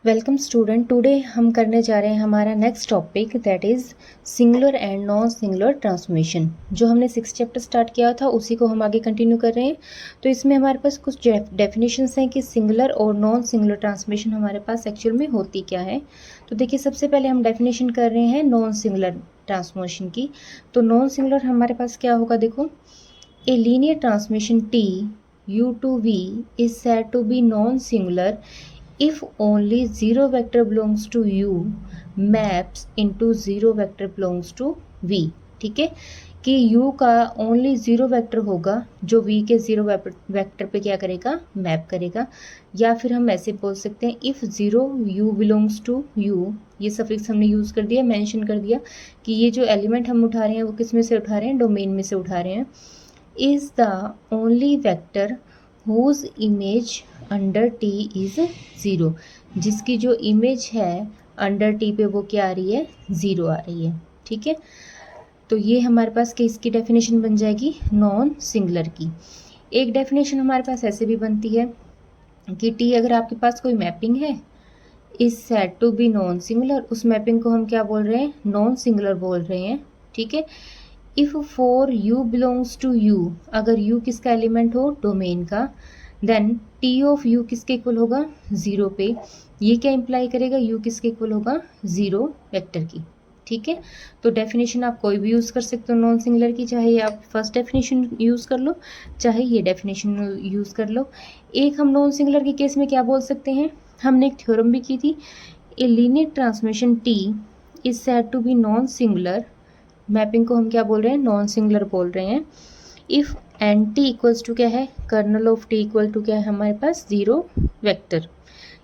Welcome student. Today हम करने जा रहे हैं हमारा next topic that is singular and non singular transformation. जो हमने 6 चैप्टर स्टार्ट किया था उसी को हम आगे कंटिन्यू कर रहे हैं। तो इसमें हमारे पास कुछ डेफिनेशंस हैं कि सिंगुलर और नॉन सिंगुलर ट्रांसफॉर्मेशन हमारे पास एक्चुअल में होती क्या है। तो देखिए, सबसे पहले हम डेफिनेशन कर रहे हैं नॉन सिंगुलर ट्रांसफॉर्मेशन की। तो नॉन सिंगुलर हमारे पास क्या होगा, देखो, ए linear transformation T U to V is said to be non-singular if only zero vector belongs to U maps into zero vector belongs to V। ठीक है, कि U का ओनली ज़ीरो वेक्टर होगा जो V के ज़ीरो वेक्टर पे क्या करेगा, मैप करेगा। या फिर हम ऐसे बोल सकते हैं if zero U belongs to U, ये सफिक्स हमने यूज़ कर दिया, मेंशन कर दिया कि ये जो एलिमेंट हम उठा रहे हैं वो किस में से उठा रहे हैं, डोमेन में से उठा रहे हैं। Is the only vector whose image under T is zero, जिसकी जो इमेज है अंडर T पे वो क्या आ रही है, ज़ीरो आ रही है। ठीक है, तो ये हमारे पास किसकी डेफिनेशन बन जाएगी, नॉन सिंगुलर की। एक डेफिनेशन हमारे पास ऐसे भी बनती है कि T अगर आपके पास कोई मैपिंग है is said to be non singular, उस मैपिंग को हम क्या बोल रहे हैं, नॉन सिंगुलर बोल रहे हैं। ठीक है, if for U belongs to U, अगर U किसका एलिमेंट हो, डोमेन का, देन T ऑफ U किसके इक्वल होगा, ज़ीरो पे। ये क्या इंप्लाई करेगा, U किसके इक्वल होगा, ज़ीरो वेक्टर की। ठीक है, तो डेफिनेशन आप कोई भी यूज़ कर सकते हो नॉन सिंगुलर की, चाहे आप फर्स्ट डेफिनेशन यूज़ कर लो चाहे ये डेफिनेशन यूज़ कर लो। एक हम नॉन सिंगुलर के केस में क्या बोल सकते हैं, हमने एक थ्योरम भी की थी, a linear transformation T is said to be non singular, mapping को हम क्या बोल रहे हैं, नॉन सिंगुलर बोल रहे हैं। If N T equals to क्या है, kernel of T equal to क्या है हमारे पास, ज़ीरो वेक्टर।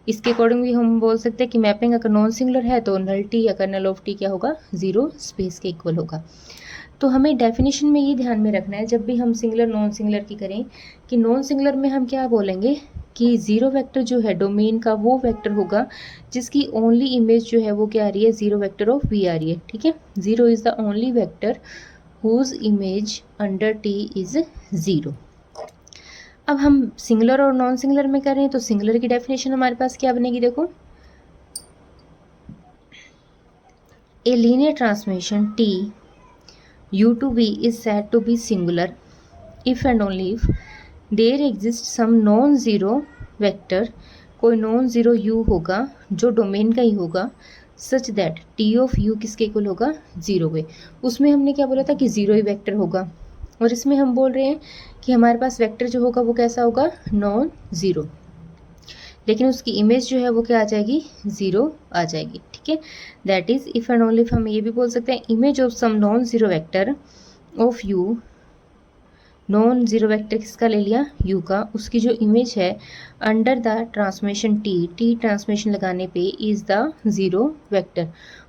इसके अकॉर्डिंग भी हम बोल सकते हैं कि मैपिंग अगर नॉन सिंगुलर है तो नल टी या कर्नल ऑफ टी क्या होगा, ज़ीरो स्पेस के इक्वल होगा। तो हमें डेफिनेशन में ये ध्यान में रखना है जब भी हम सिंगुलर नॉन सिंगुलर की करें कि नॉन सिंगुलर में हम क्या बोलेंगे कि ज़ीरो वेक्टर जो है डोमेन का वो वेक्टर होगा जिसकी ओनली इमेज जो है वो क्या आ रही है, ज़ीरो वेक्टर ऑफ वी आ रही है। ठीक है, zero is the only vector whose image under T is zero. अब हम सिंगुलर और नॉन सिंगुलर में करें तो सिंगुलर की डेफिनेशन हमारे पास क्या बनेगी, देखो, ए linear transformation T U to V is said to be singular if and only if there exists some non-zero vector, कोई नॉन ज़ीरो U होगा जो डोमेन का ही होगा, such that T of U किसके इक्वल होगा, ज़ीरो पे। उसमें हमने क्या बोला था कि ज़ीरो ही वेक्टर होगा, और इसमें हम बोल रहे हैं कि हमारे पास वेक्टर जो होगा वो कैसा होगा, नॉन ज़ीरो, लेकिन उसकी इमेज जो है वो क्या आ जाएगी, ज़ीरो आ जाएगी। ठीक है, that is if and only हम ये भी बोल सकते हैं image of some non zero vector of U, non zero vector किसका ले लिया, U का, उसकी जो इमेज है under the transformation T transformation लगाने पे इज़ द ज़ीरो वेक्टर,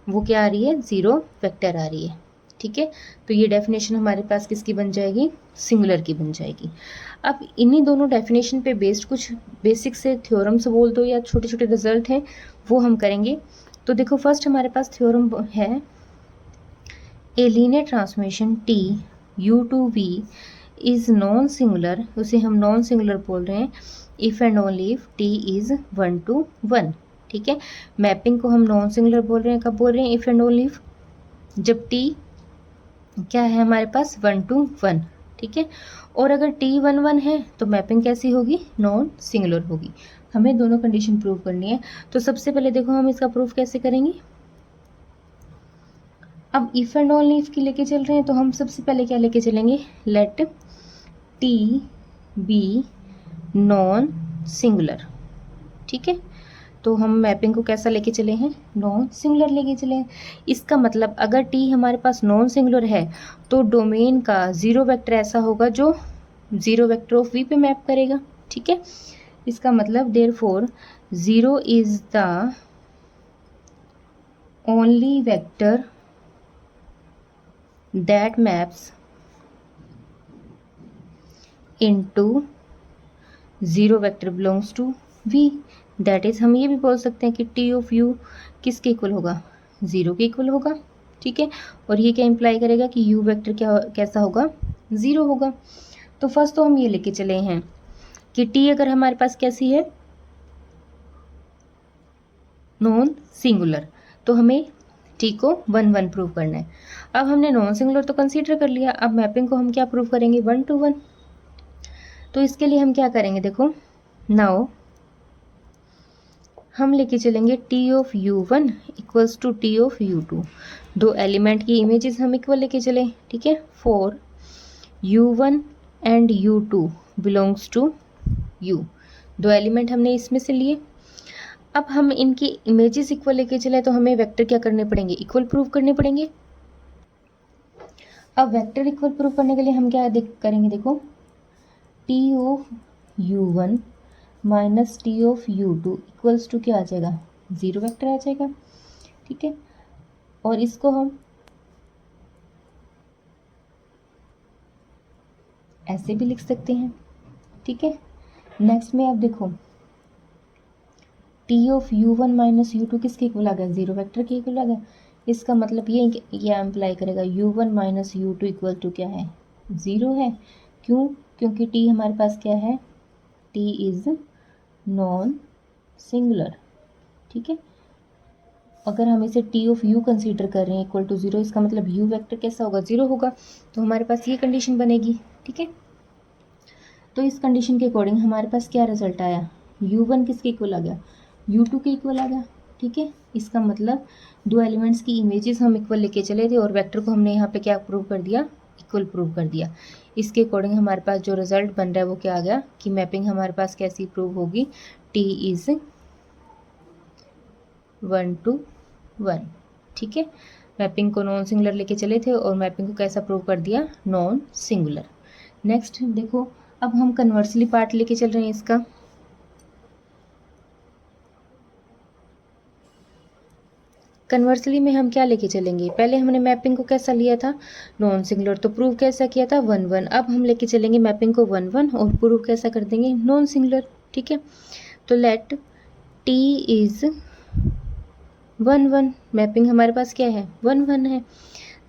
वो क्या आ रही है, ज़ीरो वेक्टर आ रही है। ठीक है, तो ये डेफिनेशन हमारे पास किसकी बन जाएगी, सिंगुलर की बन जाएगी। अब इन्हीं दोनों डेफिनेशन पे बेस्ड कुछ बेसिक से थ्योरम्स बोल दो या छोटे छोटे रिजल्ट हैं वो हम करेंगे। तो देखो, फर्स्ट हमारे पास थ्योरम है, ए linear transformation T U to V is non singular, उसे हम नॉन सिंगुलर बोल रहे हैं if and only if T is 1 to 1। ठीक है, मैपिंग को हम नॉन सिंगुलर बोल रहे हैं, कब बोल रहे हैं, इफ़ एंड ओनली इफ जब T क्या है हमारे पास, 1 to 1। ठीक है, और अगर T 1 1 है तो मैपिंग कैसी होगी, नॉन सिंगुलर होगी। हमें दोनों कंडीशन प्रूव करनी है। तो सबसे पहले देखो हम इसका प्रूफ कैसे करेंगे। अब इफ़ एंड ओनली इफ की लेके चल रहे हैं तो हम सबसे पहले क्या लेके चलेंगे, let T be non singular. ठीक है, तो हम मैपिंग को कैसा लेके चले हैं, नॉन सिंगुलर लेके चले हैं। इसका मतलब अगर T हमारे पास नॉन सिंगुलर है तो डोमेन का ज़ीरो वेक्टर ऐसा होगा जो ज़ीरो वेक्टर ऑफ V पे मैप करेगा। ठीक है, इसका मतलब therefore zero is the only vector that maps into zero vector belongs to V। That is हम ये भी बोल सकते हैं कि T ऑफ U किसके इक्वल होगा, ज़ीरो के इक्वल होगा। ठीक है, और ये क्या इंप्लाई करेगा कि U वेक्टर क्या कैसा होगा, ज़ीरो होगा। तो फर्स्ट तो हम ये लेके चले हैं कि T अगर हमारे पास कैसी है, नॉन सिंगुलर, तो हमें टी को 1 1 प्रूव करना है। अब हमने नॉन सिंगुलर तो कंसीडर कर लिया, अब मैपिंग को हम क्या प्रूव करेंगे 1 to 1। तो इसके लिए हम क्या करेंगे, देखो नाउ हम लेके चलेंगे T of u1 equals to T of u2। दो एलिमेंट की इमेजेस हम इक्वल लेके चले, ठीक है। For u1 and u2 belongs to u, दो एलिमेंट हमने इसमें से लिए। अब हम इनकी इमेजेस इक्वल लेके चले तो हमें वेक्टर क्या करने पड़ेंगे, इक्वल प्रूव करने पड़ेंगे। अब वेक्टर इक्वल प्रूव करने के लिए हम क्या करेंगे, देखो T of u1 minus T of u2 equals to क्या आ जाएगा, 0 वेक्टर आ जाएगा, ठीक है। और इसको हम ऐसे भी लिख सकते हैं, ठीक है। नेक्स्ट में अब देखो T of u1 minus u2 किसके इक्वल आ गया, 0 वेक्टर के इक्वल आ गया। इसका मतलब ये अप्लाई करेगा u1 minus u2 equal to क्या है, 0 है। क्यों, क्योंकि t हमारे पास क्या है, t इज नॉन सिंगुलर, ठीक है। अगर हम इसे टी ऑफ u कंसीडर कर रहे हैं इक्वल टू 0, इसका मतलब u वेक्टर कैसा होगा, 0 होगा। तो हमारे पास ये कंडीशन बनेगी, ठीक है। तो इस कंडीशन के अकॉर्डिंग हमारे पास क्या रिजल्ट आया, u1 किसके इक्वल आ गया, u2 के इक्वल आ गया, ठीक है। इसका मतलब दो एलिमेंट्स की इमेजेस हम इक्वल लेके चले थे और वेक्टर को हमने यहाँ पे क्या प्रूव कर दिया, इक्वल प्रूव कर दिया। इसके अकॉर्डिंग हमारे पास जो रिजल्ट बन रहा है वो क्या आ गया कि मैपिंग हमारे पास कैसी प्रूव होगी, टी इज 1 to 1, ठीक है। मैपिंग को नॉन सिंगुलर लेके चले थे और मैपिंग को कैसा प्रूव कर दिया, नॉन सिंगुलर। नेक्स्ट देखो अब हम कन्वर्सली पार्ट लेके चल रहे हैं इसका। कन्वर्सली में हम क्या लेके चलेंगे, पहले हमने मैपिंग को कैसा लिया था, नॉन सिंगुलर, तो प्रूव कैसा किया था 1 1। अब हम लेके चलेंगे मैपिंग को 1 1 और प्रूव कैसा कर देंगे, नॉन सिंगुलर, ठीक है। तो लेट टी इज 1 1, मैपिंग हमारे पास क्या है 1 1 है।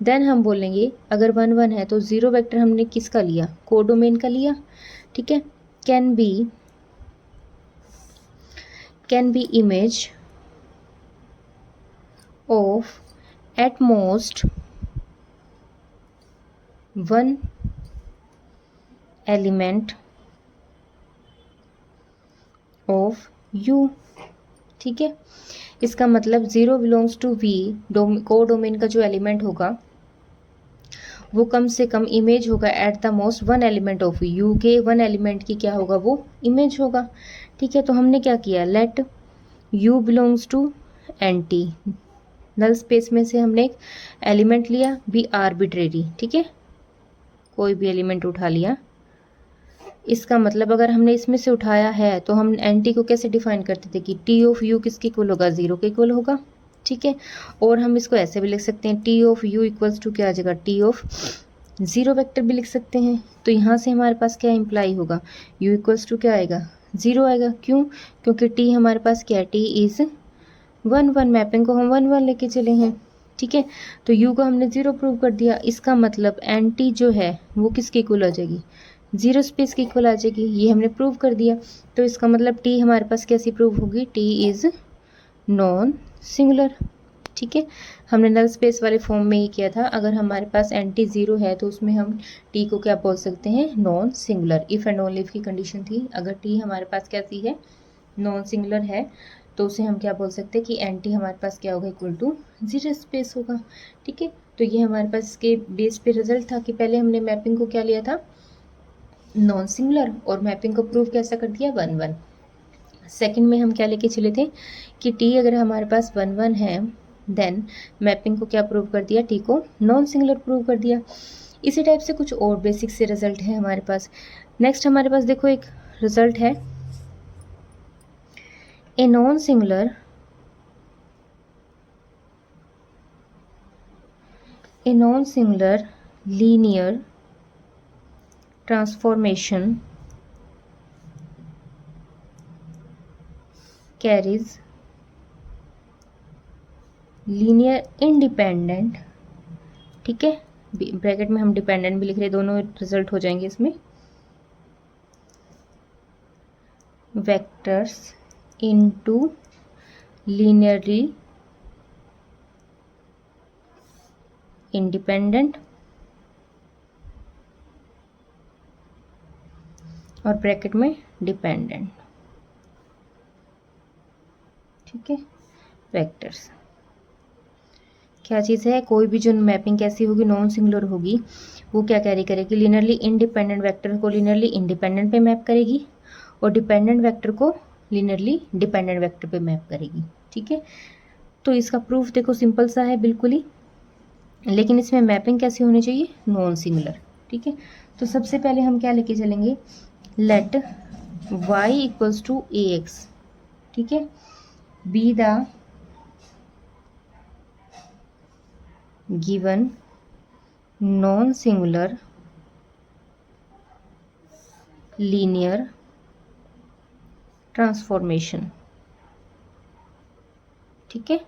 देन हम बोलेंगे अगर 1 1 है तो 0 वेक्टर हमने किसका लिया, कोडोमेन का लिया, ठीक है। Can be image of at most one element of u, ठीक है। इसका मतलब 0 बिलोंग्स टू v, को डोमेन का जो एलिमेंट होगा वो कम से कम इमेज होगा at the most 1 element of u के 1 एलिमेंट की क्या होगा, वो इमेज होगा, ठीक है। तो हमने क्या किया, let u belongs to N T, null space में से हमने एक एलिमेंट लिया, बी आर्बिट्रेरी, ठीक है, कोई भी एलिमेंट उठा लिया। इसका मतलब अगर हमने इसमें से उठाया है तो हम एंटी को कैसे डिफाइन करते थे कि टी ऑफ यू किसके इक्वल होगा, 0 के इक्वल होगा, ठीक है। और हम इसको ऐसे भी लिख सकते हैं T of U equals to क्या आ जाएगा, टी ऑफ 0 वेक्टर भी लिख सकते हैं। तो यहाँ से हमारे पास क्या इम्प्लाई होगा, u इक्वल्स टू क्या आएगा, 0 आएगा। क्यों, क्योंकि टी हमारे पास क्या है, टी इज 1 1, मैपिंग को हम 1 1 लेके चले हैं, ठीक है। तो u को हमने 0 प्रूव कर दिया। इसका मतलब एंटी जो है वो किसके इक्वल आ जाएगी, 0 स्पेस के इक्वल आ जाएगी, ये हमने प्रूव कर दिया। तो इसका मतलब t हमारे पास कैसी प्रूव होगी, t इज नॉन सिंगुलर, ठीक है। हमने नल स्पेस वाले फॉर्म में ही किया था, अगर हमारे पास एंटी 0 है तो उसमें हम t को क्या बोल सकते हैं, non singular. If and only if की कंडीशन थी, अगर t हमारे पास कैसी है, नॉन सिंगुलर है, तो उसे हम क्या बोल सकते हैं कि एंटी हमारे पास क्या होगा, इक्वल टू 0 स्पेस होगा, ठीक है। तो ये हमारे पास इसके बेस पे रिजल्ट था कि पहले हमने मैपिंग को क्या लिया था, नॉन सिंगुलर, और मैपिंग को प्रूव कैसा कर दिया 1 1। सेकंड में हम क्या लेके चले थे कि टी अगर हमारे पास 1 1 है देन मैपिंग को क्या प्रूव कर दिया, टी को नॉन सिंगुलर प्रूव कर दिया। इसी टाइप से कुछ और बेसिक से रिजल्ट है हमारे पास। नेक्स्ट हमारे पास देखो एक रिजल्ट है, a non singular linear transformation carries linear independent, ठीक है। ब्रैकेट में हम डिपेंडेंट भी लिख रहे हैं, दोनों रिजल्ट हो जाएंगे इसमें, वेक्टर्स इनटू लीनियरली इंडिपेंडेंट और ब्रैकेट में डिपेंडेंट, ठीक है, वेक्टर्स। क्या चीज़ है, कोई भी जो मैपिंग कैसी होगी, नॉन सिंगुलर होगी, वो क्या कैरी करेगी, लीनियरली इंडिपेंडेंट वेक्टर को लीनियरली इंडिपेंडेंट पे मैप करेगी और डिपेंडेंट वेक्टर को लीनियरली डिपेंडेंट वेक्टर पे मैप करेगी, ठीक है। तो इसका प्रूफ देखो सिंपल सा है बिल्कुल ही, लेकिन इसमें मैपिंग कैसी होनी चाहिए, नॉन सिंगुलर, ठीक है। तो सबसे पहले हम क्या लेके चलेंगे, let y equals to A X, ठीक है, be the given non singular linear transformation, ठीक है।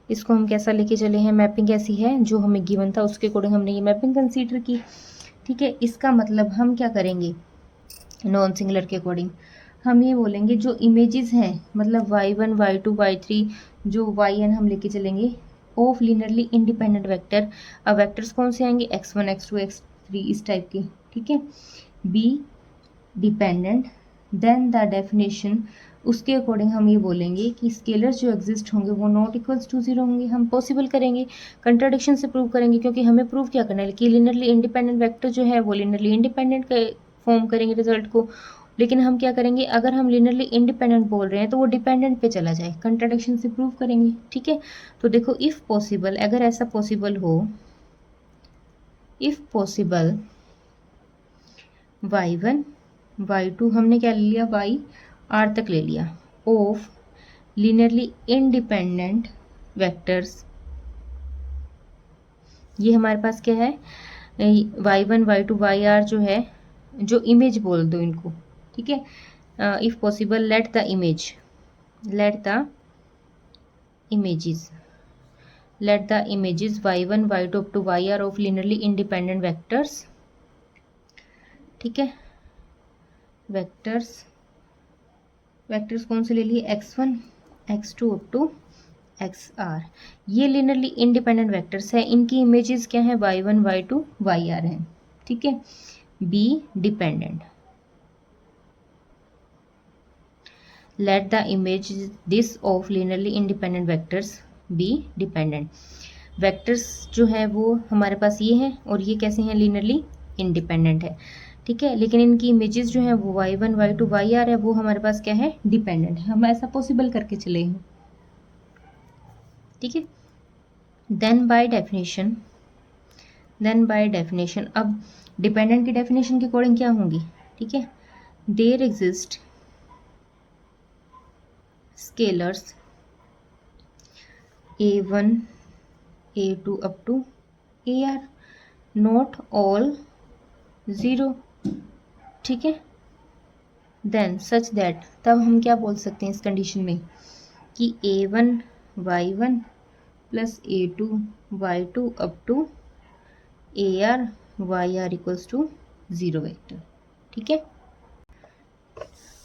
इसको हम कैसा लेके चले हैं, मैपिंग कैसी है, जो हमें गिवन था उसके अकॉर्डिंग हमने ये मैपिंग कंसीडर की, ठीक है। इसका मतलब हम क्या करेंगे, नॉन सिंगुलर के अकॉर्डिंग हम ये बोलेंगे जो इमेजेस हैं, मतलब y1 y2 y3 जो yn हम लेके चलेंगे ऑफ लीनियरली इंडिपेंडेंट वेक्टर। अब वेक्टर्स कौन से आएंगे, x1 x2 x3 इस टाइप के, ठीक है। Be dependent, then the definition, उसके अकॉर्डिंग हम ये बोलेंगे कि स्केलर्स जो एग्जिस्ट होंगे वो नॉट इक्वल्स टू जीरो होंगे। हम पॉसिबल करेंगे, कंट्राडिक्शन से प्रूव करेंगे, क्योंकि हमें प्रूव क्या करना है कि लीनियरली इंडिपेंडेंट वेक्टर जो है वो लीनियरली इंडिपेंडेंट फॉर्म करेंगे रिजल्ट को। लेकिन हम क्या करेंगे, अगर हम लीनियरली इंडिपेंडेंट बोल रहे हैं तो वो डिपेंडेंट पे चला जाए, कंट्राडिक्शन से प्रूव करेंगे, ठीक है। तो देखो इफ़ पॉसिबल, अगर ऐसा पॉसिबल हो, इफ़ पॉसिबल y1 y2 हमने क्या ले लिया, y r तक ले लिया, ऑफ लीनियरली इंडिपेंडेंट वेक्टर्स, ये हमारे पास क्या है, y1 y2 yr जो है, जो इमेज बोल दो इनको, ठीक है। If possible let the image, let the images, let the images y1 y2 up to yr of linearly independent vectors, ठीक है। वेक्टर्स, वेक्टर्स कौन से ले लिए, x1 x2 up to xr, ये लीनियरली इंडिपेंडेंट वेक्टर्स है, इनकी इमेजेस क्या है, y1 y2 yr हैं, ठीक है। Be dependent, let the image this of linearly independent vectors be dependent, vectors जो है वो हमारे पास ये हैं और ये कैसे हैं, लीनियरली इंडिपेंडेंट है, ठीक है। लेकिन इनकी इमेजेस जो है वो y1 y2 yr है, वो हमारे पास क्या है, डिपेंडेंट है, हम ऐसा पॉसिबल करके चले हैं, ठीक है। Then by definition, then by definition, अब डिपेंडेंट की डेफिनेशन के अकॉर्डिंग क्या होंगी, ठीक है, there exist scalars a1 a2 up to ar, not all zero, ठीक है। देन सच दैट, तब हम क्या बोल सकते हैं इस कंडीशन में कि a1 y1 plus a2 y2 up to ar yr equals to zero vector, ठीक है।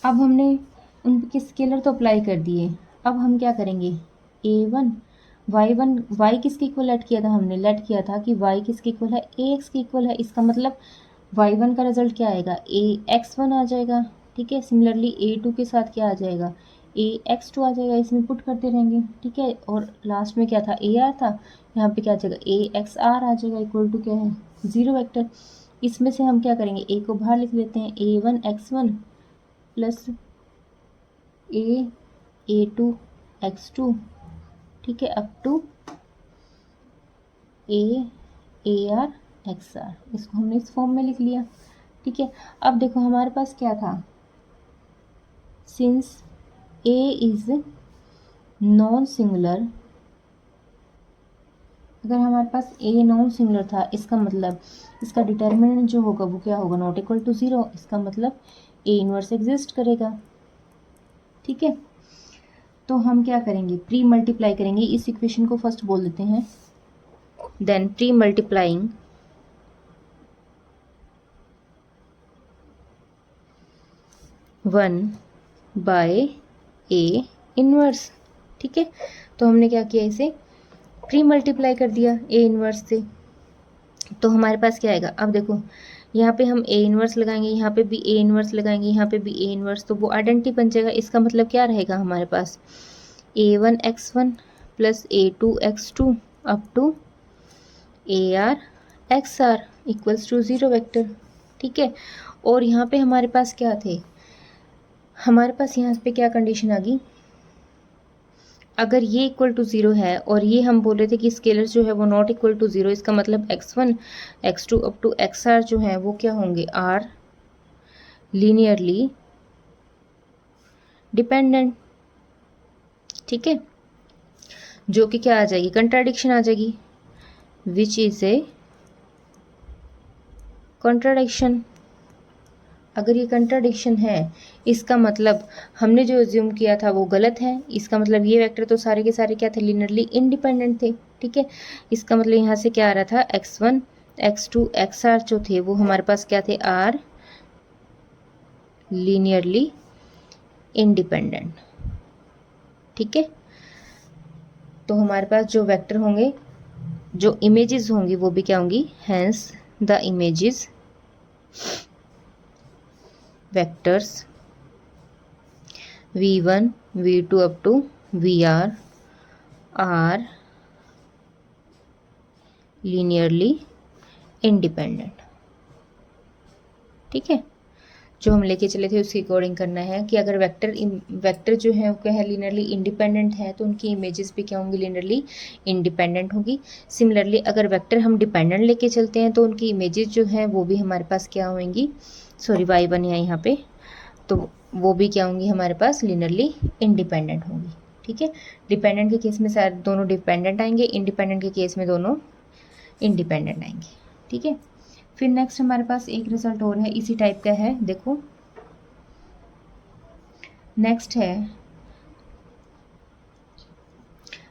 अब हमने उनके स्केलर तो अप्लाई कर दिए, अब हम क्या करेंगे, a1 y1 y किसके इक्वल लेट किया था हमने, लेट किया था कि y किसके इक्वल है, ax के इक्वल है, इसका मतलब y1 का रिजल्ट क्या आएगा, ax1 आ जाएगा, ठीक है। सिमिलरली a2 के साथ क्या आ जाएगा, ax2 आ जाएगा, इसमें पुट करते रहेंगे, ठीक है। और लास्ट में क्या था, ar था, यहाँ पे क्या आ जाएगा, axr आ जाएगा, इक्वल टू क्या है, ज़ीरो वेक्टर। इसमें से हम क्या करेंगे, a को बाहर लिख लेते हैं, a1 x1 plus a2 x2, ठीक है, अप टू ar xr, इसको हमने इस फॉर्म में लिख लिया, ठीक है। अब देखो हमारे पास क्या था, since a is non singular, अगर हमारे पास a नॉन सिंगुलर था, इसका मतलब इसका डिटर्मिनेंट जो होगा वो क्या होगा, नॉट इक्वल टू ज़ीरो, इसका मतलब a इनवर्स एग्जिस्ट करेगा, ठीक है। तो हम क्या करेंगे, प्री मल्टीप्लाई करेंगे, इस इक्वेशन को फर्स्ट बोल देते हैं, then pre multiplying one by A inverse, ठीक है। तो हमने क्या किया, इसे प्री मल्टीप्लाई कर दिया ए इनवर्स से, तो हमारे पास क्या आएगा। अब देखो यहाँ पे हम ए इनवर्स लगाएंगे, यहाँ पे भी ए इनवर्स लगाएंगे, यहाँ पे भी ए इनवर्स, तो वो आइडेंटिटी बन जाएगा। इसका मतलब क्या रहेगा हमारे पास, a1x1 plus a2x2 up to AR equals to 0 vector, ठीक है। और यहाँ पे हमारे पास क्या थे, हमारे पास यहाँ पे क्या कंडीशन आ गई, अगर ये इक्वल टू 0 है और ये हम बोल रहे थे कि स्केलर जो है वो नॉट इक्वल टू 0, इसका मतलब x1 x2 up to xr जो है वो क्या होंगे, आर लीनियरली डिपेंडेंट, ठीक है। जो कि क्या आ जाएगी, कंट्राडिक्शन आ जाएगी, विच इज ए कॉन्ट्राडिक्शन। अगर ये कंट्राडिक्शन है, इसका मतलब हमने जो एज्यूम किया था वो गलत है। इसका मतलब ये वेक्टर तो सारे के सारे क्या थे, लिनियरली इंडिपेंडेंट थे, ठीक है। इसका मतलब यहाँ से क्या आ रहा था, x1 x2 xr जो थे वो हमारे पास क्या थे, आर लीनियरली इंडिपेंडेंट, ठीक है। तो हमारे पास जो वेक्टर होंगे, जो इमेजेस होंगी वो भी क्या होंगी, hence the images vectors v1 v2 अप टू vr आर लीनियरली इंडिपेंडेंट, ठीक है। जो हम लेके चले थे उसकी अकॉर्डिंग करना है कि अगर वेक्टर जो है वो क्या है, लीनियरली इंडिपेंडेंट है, तो उनकी इमेजेस भी क्या होंगी, लीनियरली इंडिपेंडेंट होगी। सिमिलरली अगर वेक्टर हम डिपेंडेंट लेके चलते हैं तो उनकी इमेजेस जो है वो भी हमारे पास क्या होंगी, सॉरी y1 है यहाँ पे, तो वो भी क्या होंगी हमारे पास, लीनियरली इंडिपेंडेंट होंगी, ठीक है। डिपेंडेंट के केस में सारे दोनों डिपेंडेंट आएंगे, इंडिपेंडेंट के केस में दोनों इंडिपेंडेंट आएंगे, ठीक है। फिर नेक्स्ट हमारे पास एक रिजल्ट और है, इसी टाइप का है, देखो नेक्स्ट है,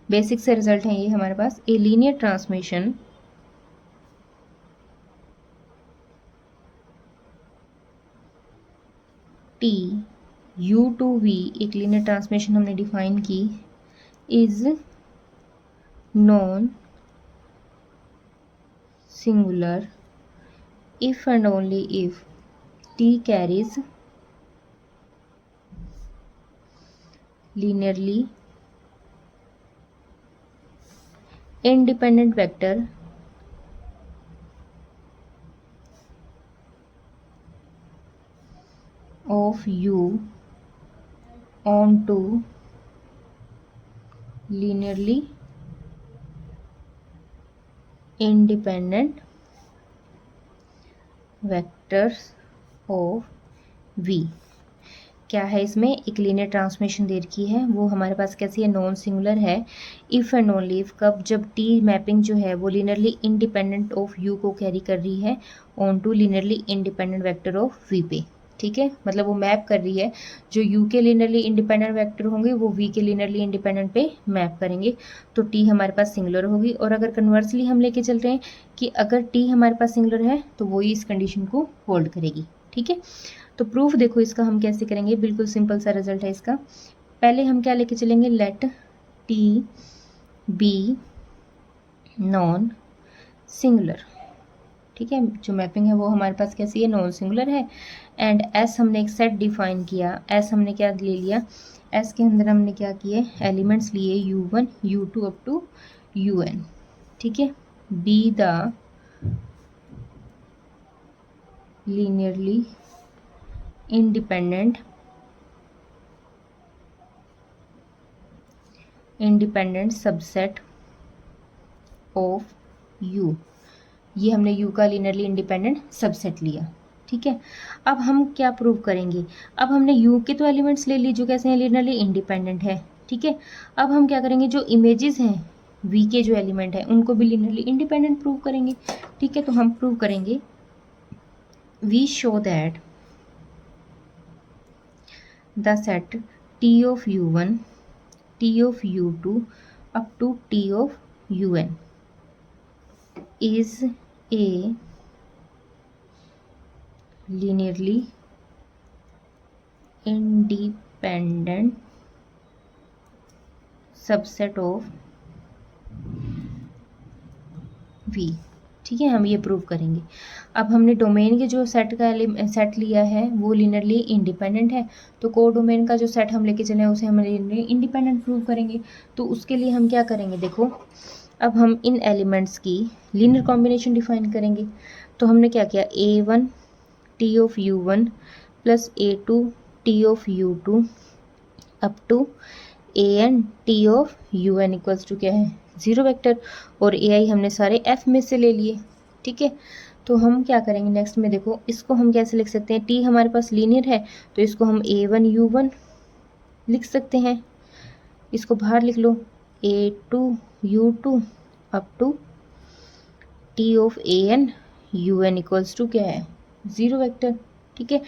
बेसिक से रिजल्ट है ये हमारे पास, a linear transmission T U to V, एक लीनियर ट्रांसमिशन हमने डिफाइन की, is non singular if and only if T carries linearly independent vector of U onto linearly independent vectors of V। क्या है इसमें, एक लीनियर ट्रांसमिशन दे रखी है, वो हमारे पास कैसी है, नॉन सिंगुलर है। इफ़ एंड ओनली इफ, कब, जब टी मैपिंग जो है वो लीनियरली इंडिपेंडेंट ऑफ यू को कैरी कर रही है on to linearly independent vector of V पे, ठीक है। मतलब वो मैप कर रही है, जो यू के लीनियरली इंडिपेंडेंट वेक्टर होंगे वो वी के लीनियरली इंडिपेंडेंट पे मैप करेंगे, तो टी हमारे पास सिंगुलर होगी। और अगर कन्वर्सली हम लेके चल रहे हैं कि अगर टी हमारे पास सिंगुलर है तो वो ही इस कंडीशन को होल्ड करेगी, ठीक है। तो प्रूफ देखो इसका हम कैसे करेंगे, बिल्कुल सिंपल सा रिजल्ट है इसका। पहले हम क्या लेके चलेंगे, let T be non singular, ठीक है। जो मैपिंग है वो हमारे पास कैसी है, नॉन सिंगुलर है। एंड एस हमने एक सेट डिफाइन किया, एस हमने क्या ले लिया, एस के अंदर हमने क्या किए, एलिमेंट्स लिए u1 u2 up to un, ठीक है। Be the linearly independent subset of u, ये हमने u का लीनियरली इंडिपेंडेंट सबसेट लिया, ठीक है। अब हम क्या प्रूव करेंगे, अब हमने u के तो एलिमेंट्स ले लिए जो कैसे हैं, लीनियरली इंडिपेंडेंट है, ठीक है। अब हम क्या करेंगे, जो इमेजेस हैं v के जो एलिमेंट हैं उनको भी लीनियरली इंडिपेंडेंट प्रूव करेंगे, ठीक है। तो हम प्रूव करेंगे, we show that the set t of u1 t of u2 up to t of un is a linearly independent subset of V। ठीक है, हम ये प्रूव करेंगे। अब हमने डोमेन के जो सेट का सेट लिया है वो लीनियरली इंडिपेंडेंट है, तो को डोमेन का जो सेट हम लेके चले हैं उसे हम लीनियरली इंडिपेंडेंट प्रूव करेंगे। तो उसके लिए हम क्या करेंगे, देखो अब हम इन एलिमेंट्स की लीनियर कॉम्बिनेशन डिफाइन करेंगे। तो हमने क्या किया, A1 T of U1 plus A2 T of U2 up to AN T of UN equals to क्या है, 0 वेक्टर, और AI हमने सारे F में से ले लिए। ठीक है, तो हम क्या करेंगे नेक्स्ट में, देखो इसको हम कैसे लिख सकते हैं, T हमारे पास लीनियर है तो इसको हम A1 U1 लिख सकते हैं, इसको बाहर लिख लो, A2 U2 up to T of AN UN equals to क्या है, 0 वेक्टर। ठीक है,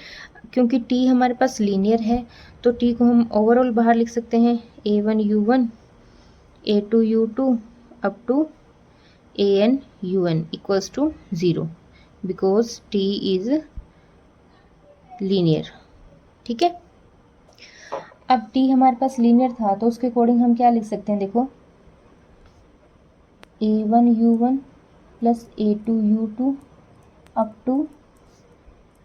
क्योंकि T हमारे पास लीनियर है तो T को हम ओवरऑल बाहर लिख सकते हैं, A1 U1 A2 U2 up to AN UN equals to 0 because T is linear. ठीक है, अब T हमारे पास लीनियर था तो उसके अकॉर्डिंग हम क्या लिख सकते हैं, देखो A1 U1 plus A2 U2 up to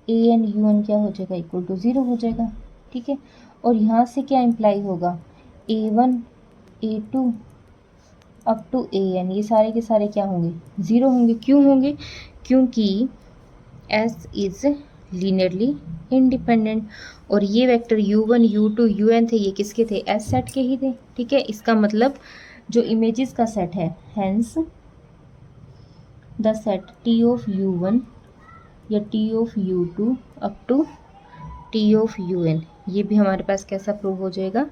AN UN क्या हो जाएगा, इक्वल टू 0 हो जाएगा। ठीक है, और यहाँ से क्या इम्प्लाई होगा, A1 A2 up to AN ये सारे के सारे क्या होंगे, 0 होंगे। क्यों होंगे, क्योंकि S इज लीनियरली इंडिपेंडेंट, और ये वेक्टर U1 U2 UN थे, ये किसके थे, S सेट के ही थे। ठीक है, इसका मतलब जो इमेजेस का सेट है, hence the set T of U1 या T of U2 up to T of UN, ये भी हमारे पास कैसा प्रूव हो जाएगा,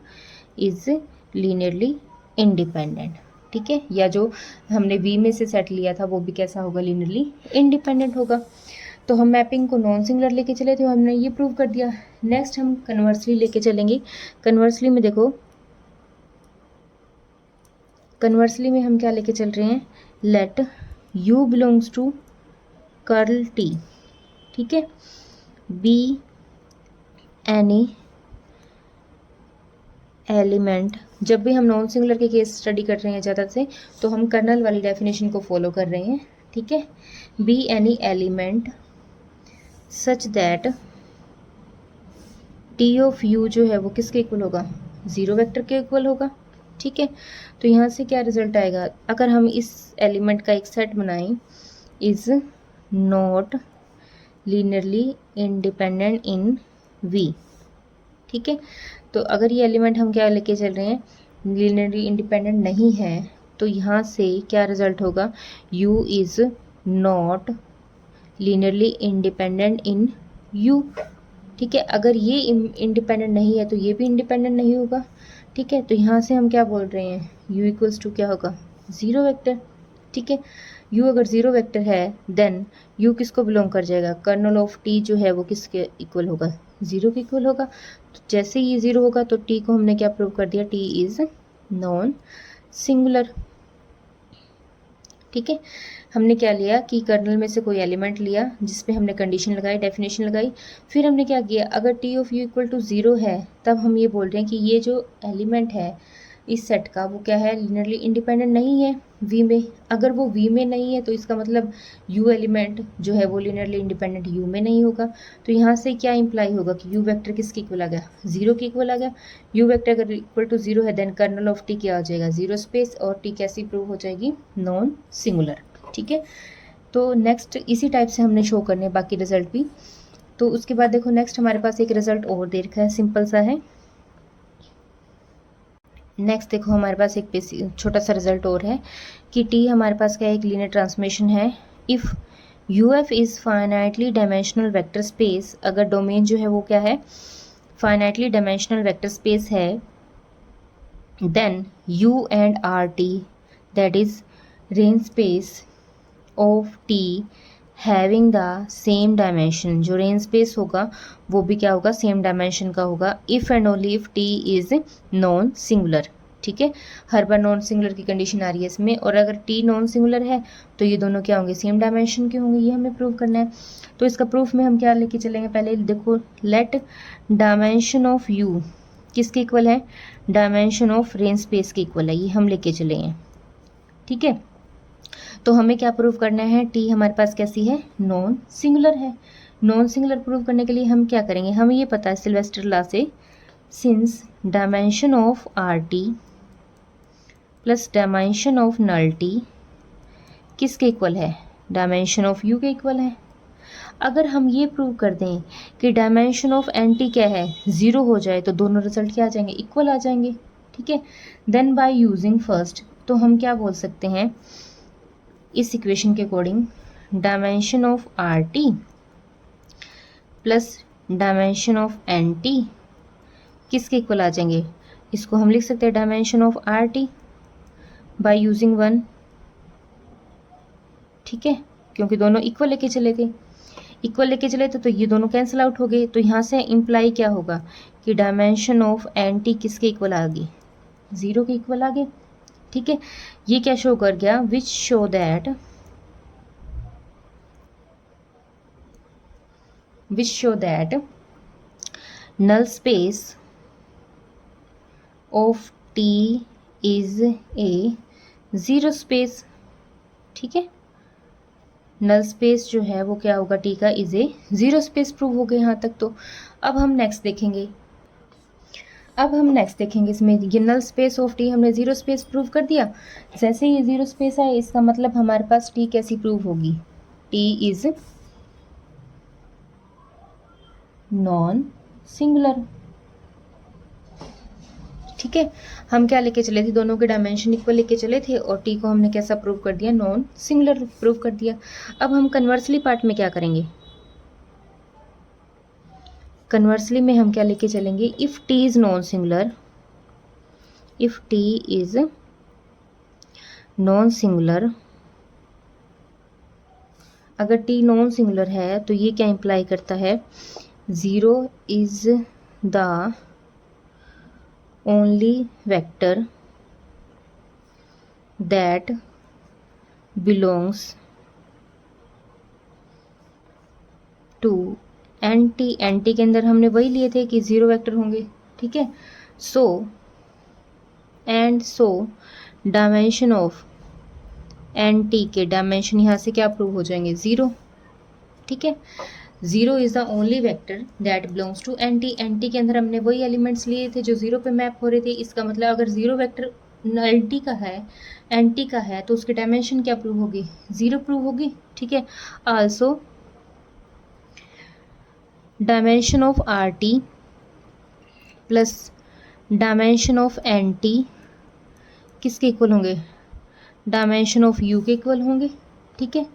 इज लीनियरली इंडिपेंडेंट। ठीक है, या जो हमने V में से सेट लिया था वो भी कैसा होगा, लीनियरली इंडिपेंडेंट होगा। तो हम मैपिंग को नॉन सिंगुलर लेके चले थे, हमने ये प्रूव कर दिया। नेक्स्ट हम कन्वर्सली लेके चलेंगे। कन्वर्सली में देखो, कन्वर्सली में हम क्या लेके चल रहे हैं, let U belongs to ker T। ठीक है, बी एनी एलिमेंट, जब भी हम नॉन सिंगुलर के केस स्टडी कर रहे हैं ज़्यादा से, तो हम कर्नल वाली डेफिनेशन को फॉलो कर रहे हैं। ठीक है, be any element such that T of U जो है वो किसके इक्वल होगा, 0 वेक्टर के इक्वल होगा। ठीक है, तो यहाँ से क्या रिजल्ट आएगा, अगर हम इस एलिमेंट का एक सेट बनाएं, is not linearly independent in V। ठीक है, तो अगर ये एलिमेंट हम क्या लेके चल रहे हैं, लीनियरली इंडिपेंडेंट नहीं है, तो यहाँ से क्या रिजल्ट होगा, U is not linearly independent in U। ठीक है, अगर ये इंडिपेंडेंट नहीं है तो ये भी इंडिपेंडेंट नहीं होगा। ठीक है, तो यहाँ से हम क्या बोल रहे हैं, U इक्वल्स टू क्या होगा, 0 वेक्टर। ठीक है, U अगर 0 वेक्टर है देन U किसको बिलोंग कर जाएगा, कर्नल ऑफ T जो है वो किसके इक्वल होगा, 0 के इक्वल होगा। तो जैसे ही 0 होगा तो T को हमने क्या प्रूव कर दिया, T इज नॉन सिंगुलर। ठीक है, हमने क्या लिया कि कर्नल में से कोई एलिमेंट लिया जिस पे हमने कंडीशन लगाई, डेफिनेशन लगाई, फिर हमने क्या किया, अगर T of U equal to 0 है तब हम ये बोल रहे हैं कि ये जो एलिमेंट है इस सेट का वो क्या है, लीनियरली इंडिपेंडेंट नहीं है V में। अगर वो V में नहीं है तो इसका मतलब U एलिमेंट जो है वो लीनियरली इंडिपेंडेंट U में नहीं होगा। तो यहाँ से क्या इंप्लाई होगा कि U वेक्टर किसके इक्वल आ गया, 0 के इक्वल आ गया। U वेक्टर अगर इक्वल टू 0 है देन कर्नल ऑफ T क्या आ जाएगा, 0 स्पेस, और T कैसी प्रूव हो जाएगी, नॉन सिंगुलर। ठीक है, तो नेक्स्ट इसी टाइप से हमने शो करने बाकी रिजल्ट भी। तो उसके बाद देखो नेक्स्ट हमारे पास एक रिजल्ट और दे रखा है, सिंपल सा है। नेक्स्ट देखो हमारे पास एक छोटा सा रिजल्ट और है कि T हमारे पास क्या एक लीनियर ट्रांसफॉर्मेशन है। If UF is finitely dimensional vector space, अगर डोमेन जो है वो क्या है, फाइनाइटली डायमेंशनल वेक्टर स्पेस है, then U and RT that is range space of T having the same dimension, जो रेंज स्पेस होगा वो भी क्या होगा, सेम डायमेंशन का होगा, if and only if T is non singular. ठीक है, हर बार नॉन सिंगुलर की कंडीशन आ रही है इसमें, और अगर T नॉन सिंगुलर है तो ये दोनों क्या होंगे, सेम डायमेंशन के होंगे, ये हमें प्रूव करना है। तो इसका प्रूफ में हम क्या लेके चलेंगे, पहले देखो लेट डायमेंशन ऑफ U किसके इक्वल है, डायमेंशन ऑफ रेंज स्पेस के इक्वल है, ये हम लेके चले हैं। ठीक है, तो हमें क्या प्रूव करना है, टी हमारे पास कैसी है, नॉन सिंगुलर है। नॉन सिंगुलर प्रूव करने के लिए हम क्या करेंगे, हमें ये पता है सिल्वेस्टर लॉ से, since dimension of R T plus dimension of null T किसके इक्वल है, डायमेंशन ऑफ यू के इक्वल है। अगर हम ये प्रूव कर दें कि डायमेंशन ऑफ एन टी क्या है, ज़ीरो हो जाए, तो दोनों रिजल्ट क्या आ जाएंगे, इक्वल आ जाएंगे। ठीक है, देन बाय यूजिंग फर्स्ट, तो हम क्या बोल सकते हैं इस इक्वेशन के according, dimension of R T plus dimension of N T किसके इक्वल आ जाएंगे, इसको हम लिख सकते हैं dimension of R T by using 1। ठीक है, क्योंकि दोनों इक्वल लेके चले थे, इक्वल लेके चले थे तो ये दोनों कैंसिल आउट हो गए, तो यहाँ से इम्प्लाई क्या होगा कि डायमेंशन ऑफ एन टी किसके इक्वल आ गई, 0 के इक्वल आ गए। ठीक है, ये क्या शो कर गया, which show that null space of T is a zero space। ठीक है, नल स्पेस जो है वो क्या होगा, टी का is a zero space prove हो गए यहाँ तक। तो अब हम नेक्स्ट देखेंगे, इसमें ये नल स्पेस ऑफ टी हमने जीरो स्पेस प्रूव कर दिया। जैसे ये जीरो स्पेस है, इसका मतलब हमारे पास टी कैसी प्रूव होगी, टी इज नॉन सिंगुलर। ठीक है, हम क्या लेके चले थे, दोनों के डायमेंशन इक्वल लेके चले थे और टी को हमने कैसा प्रूव कर दिया, नॉन सिंगुलर प्रूव कर दिया। अब हम कन्वर्सली पार्ट में क्या करेंगे, कन्वर्सली में हम क्या लेके चलेंगे, if T is non singular, if T is non singular, अगर टी नॉन सिंगुलर है तो ये क्या इंप्लाई करता है, 0 is the only vector that belongs to NT। NT के अंदर हमने वही लिए थे कि 0 वेक्टर होंगे। ठीक है, सो डायमेंशन ऑफ NT के डायमेंशन यहाँ से क्या प्रूव हो जाएंगे, 0। ठीक है, 0 is the only vector that belongs to N T के अंदर हमने वही एलिमेंट्स लिए थे जो 0 पे मैप हो रहे थे। इसका मतलब अगर 0 वेक्टर एल टी का है, एन टी का है, तो उसकी डायमेंशन क्या प्रूव होगी, 0 प्रूव होगी। ठीक है, also dimension of R T plus dimension of N T किसके इक्वल होंगे, डायमेंशन ऑफ यू के इक्वल होंगे। ठीक है,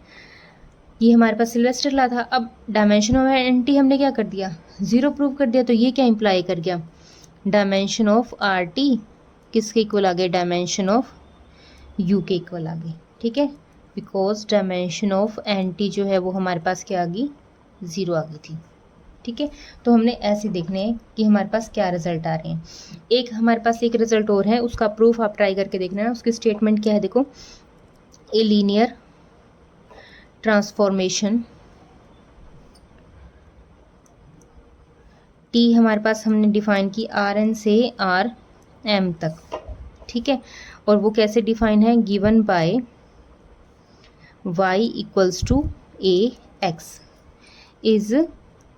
ये हमारे पास सिल्वेस्टर लॉ था। अब डायमेंशन ऑफ एन टी हमने क्या कर दिया, 0 प्रूव कर दिया, तो ये क्या इंप्लाई कर गया, डायमेंशन ऑफ आर टी किसके इक्वल आ गए, डायमेंशन ऑफ यू के इक्वल आ गए। ठीक है, because dimension of N T जो है वो हमारे पास क्या आ गई, 0 आ गई थी। ठीक है, तो हमने ऐसे देखने हैं कि हमारे पास क्या रिजल्ट आ रहे हैं। एक हमारे पास एक रिजल्ट और है, उसका प्रूफ आप ट्राई करके देखना है। उसकी स्टेटमेंट क्या है, देखो, ए लीनियर ट्रांसफॉर्मेशन टी हमारे पास हमने डिफाइन की आर एन से आर एम तक। ठीक है, और वो कैसे डिफाइन है, given by y equals to A X is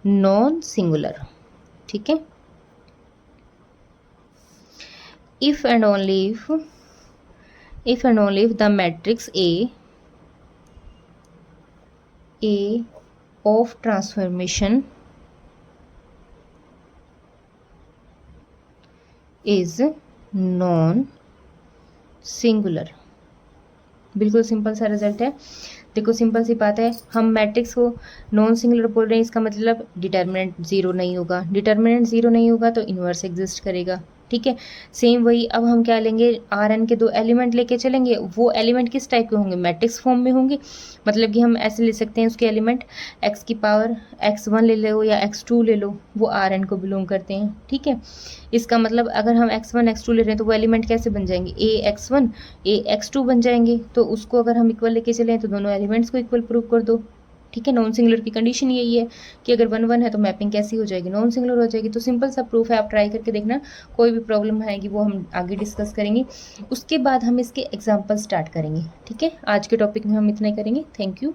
non singular. ठीक है, if and only if the matrix A of transformation is non singular। बिल्कुल सिंपल सा रिजल्ट है। देखो, सिंपल सी बात है, हम मैट्रिक्स को नॉन सिंगुलर बोल रहे हैं, इसका मतलब डिटर्मिनेंट 0 नहीं होगा। डिटर्मिनेंट 0 नहीं होगा तो इन्वर्स एग्जिस्ट करेगा। ठीक है, सेम वही। अब हम क्या लेंगे, आर एन के 2 एलिमेंट लेके चलेंगे। वो एलिमेंट किस टाइप के होंगे, मैट्रिक्स फॉर्म में होंगे। मतलब कि हम ऐसे ले सकते हैं, उसके एलिमेंट x की पावर x1 ले लो या x2 ले लो, वो आर एन को बिलोंग करते हैं। ठीक है, इसका मतलब अगर हम x1 x2 ले रहे हैं तो वो एलिमेंट कैसे बन जाएंगे, a x1 a x2 बन जाएंगे। तो उसको अगर हम इक्वल लेके चलें तो दोनों एलिमेंट्स को इक्वल प्रूव कर दो। ठीक है। नॉन सिंगुलर की कंडीशन यही है कि अगर 1 1 है तो मैपिंग कैसी हो जाएगी, नॉन सिंगुलर हो जाएगी। तो सिंपल सा प्रूफ है, आप ट्राई करके देखना, कोई भी प्रॉब्लम आएगी वो हम आगे डिस्कस करेंगे। उसके बाद हम इसके एग्जाम्पल स्टार्ट करेंगे, ठीक है। आज के टॉपिक में हम इतना ही करेंगे। Thank you.